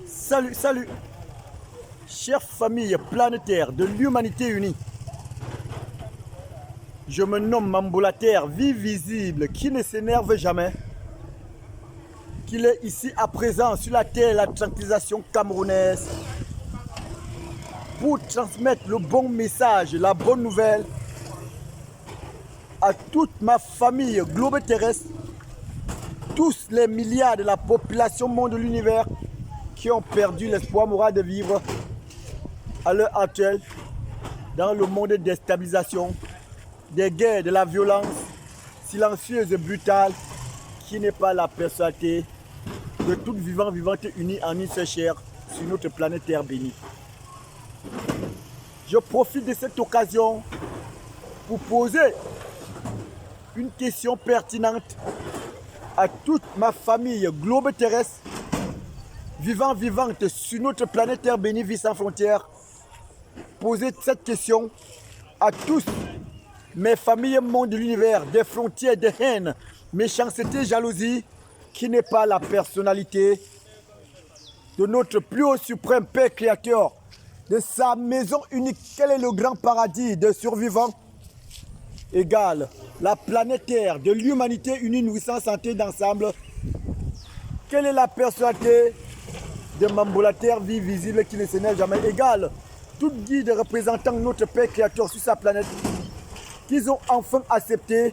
Salut, salut, chère famille planétaire de l'humanité unie. Je me nomme Mambolater, vie visible, qui ne s'énerve jamais. Qu'il est ici à présent sur la terre la tranquillisation camerounaise pour transmettre le bon message, la bonne nouvelle à toute ma famille globe terrestre, tous les milliards de la population monde de l'univers qui ont perdu l'espoir moral de vivre à l'heure actuelle dans le monde des déstabilisations, des guerres, de la violence silencieuse et brutale qui n'est pas la personnalité de tout vivant vivante unie en une seule chair sur notre planète Terre bénie. Je profite de cette occasion pour poser une question pertinente à toute ma famille globe terrestre vivante sur notre planète Terre bénie, vie sans frontières. Poser cette question à tous mes familles monde de l'univers, des frontières, de haine, méchanceté, jalousie, qui n'est pas la personnalité de notre plus haut suprême Père Créateur, de sa maison unique. Quel est le grand paradis de survivants égale la planète Terre, de l'humanité unie, nourrissant santé d'ensemble. Quelle est la personnalité de Mambolater, vie visible qui ne s'énerve jamais, égale tout guide représentant notre Père Créateur sur sa planète, qu'ils ont enfin accepté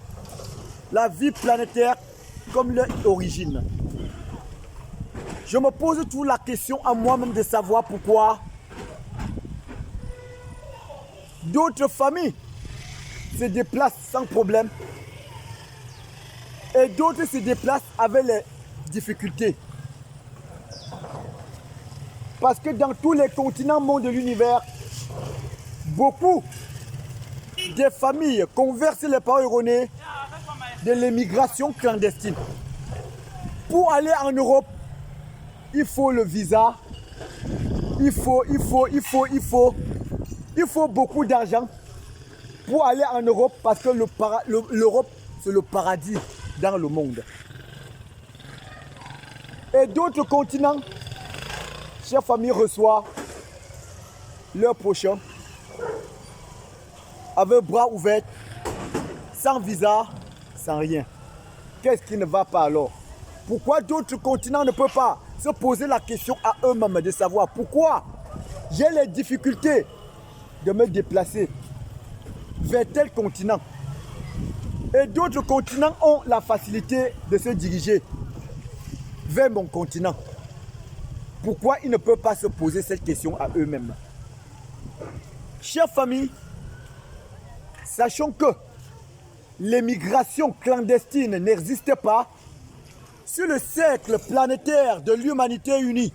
la vie planétaire comme leur origine. Je me pose toujours la question à moi-même de savoir pourquoi d'autres familles se déplacent sans problème et d'autres se déplacent avec les difficultés. Parce que dans tous les continents monde de l'univers, beaucoup de familles conversent les paroles erronées de l'immigration clandestine. Pour aller en Europe, il faut le visa, il faut beaucoup d'argent pour aller en Europe parce que l'Europe, c'est le paradis dans le monde. Et d'autres continents, chère famille, reçoivent leurs prochains avec bras ouverts, sans visa, sans rien. Qu'est-ce qui ne va pas alors? Pourquoi d'autres continents ne peuvent pas se poser la question à eux-mêmes de savoir pourquoi j'ai les difficultés de me déplacer vers tel continent et d'autres continents ont la facilité de se diriger vers mon continent? Pourquoi ils ne peuvent pas se poser cette question à eux-mêmes? Chère famille, sachons que l'immigration clandestine n'existe pas sur le cercle planétaire de l'humanité unie.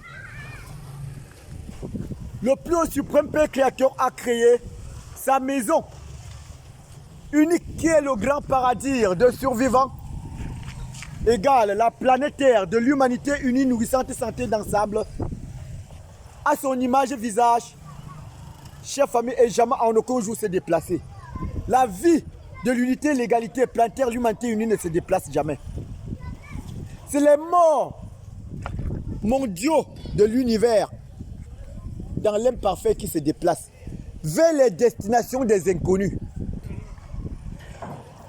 Le plus haut suprême Père Créateur a créé sa maison unique qui est le grand paradis de survivants, égale la planète Terre de l'humanité unie, nourrissante santé d'ensemble, à son image et visage. Chère famille, et jamais en aucun jour se déplacer. La vie de l'unité, l'égalité planétaire, l'humanité unie ne se déplace jamais. C'est les morts mondiaux de l'univers dans l'imparfait qui se déplacent vers les destinations des inconnus.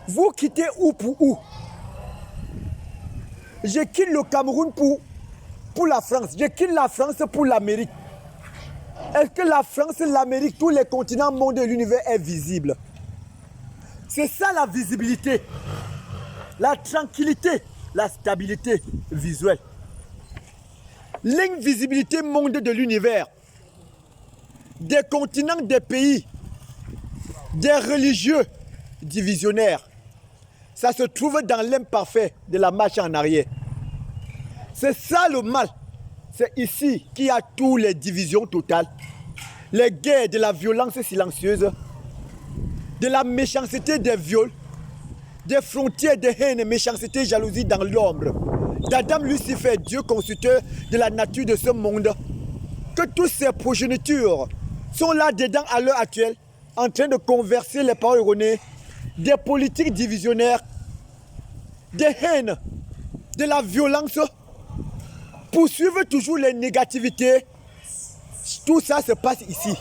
Vous quittez où pour où? Je quitte le Cameroun pour la France. Je quitte la France pour l'Amérique. Est-ce que la France, l'Amérique, tous les continents monde de l'univers est visible? C'est ça la visibilité, la tranquillité, la stabilité visuelle. L'invisibilité monde de l'univers, des continents, des pays, des religieux divisionnaires, ça se trouve dans l'imparfait de la marche en arrière. C'est ça le mal. C'est ici qu'il y a toutes les divisions totales, les guerres, de la violence silencieuse, de la méchanceté, des viols, des frontières de haine, méchanceté, jalousie dans l'ombre. D'Adam, Lucifer, Dieu constructeur de la nature de ce monde, que toutes ces progénitures sont là-dedans à l'heure actuelle, en train de converser les paroles erronées, des politiques divisionnaires, des haines, de la violence, poursuivre toujours les négativités, tout ça se passe ici.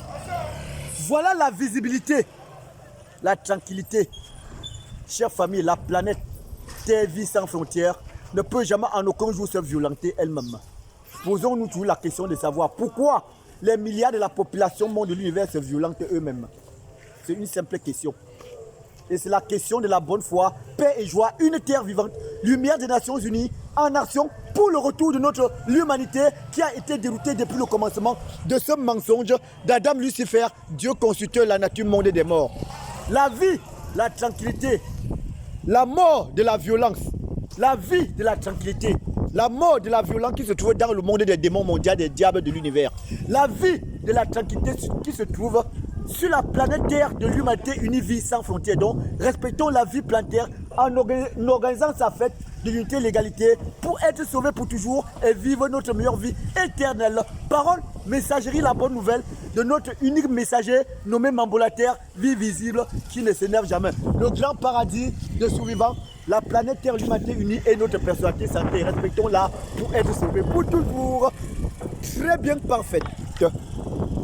Voilà la visibilité, la tranquillité. Chère famille, la planète Terre Vie sans frontières ne peut jamais en aucun jour se violenter elle-même. Posons-nous toujours la question de savoir pourquoi les milliards de la population monde de l'univers se violentent eux-mêmes. C'est une simple question. Et c'est la question de la bonne foi, paix et joie, une terre vivante, lumière des Nations Unies, en action pour le retour de notre l'humanité qui a été déroutée depuis le commencement de ce mensonge d'Adam Lucifer, Dieu constructeur, la nature, monde des morts. La vie, la tranquillité, la mort de la violence, la vie de la tranquillité, la mort de la violence qui se trouve dans le monde des démons mondiaux, des diables de l'univers, la vie de la tranquillité qui se trouve sur la planète Terre de l'humanité unie vie sans frontières. Donc, respectons la vie planétaire en organisant sa fête de l'unité et l'égalité pour être sauvés pour toujours et vivre notre meilleure vie éternelle. Parole, messagerie, la bonne nouvelle de notre unique messager nommé Mambolater, vie visible qui ne s'énerve jamais. Le grand paradis de survivants, la planète Terre, l'humanité unie et notre personnalité santé. Respectons-la pour être sauvés pour toujours. Très bien, parfaite.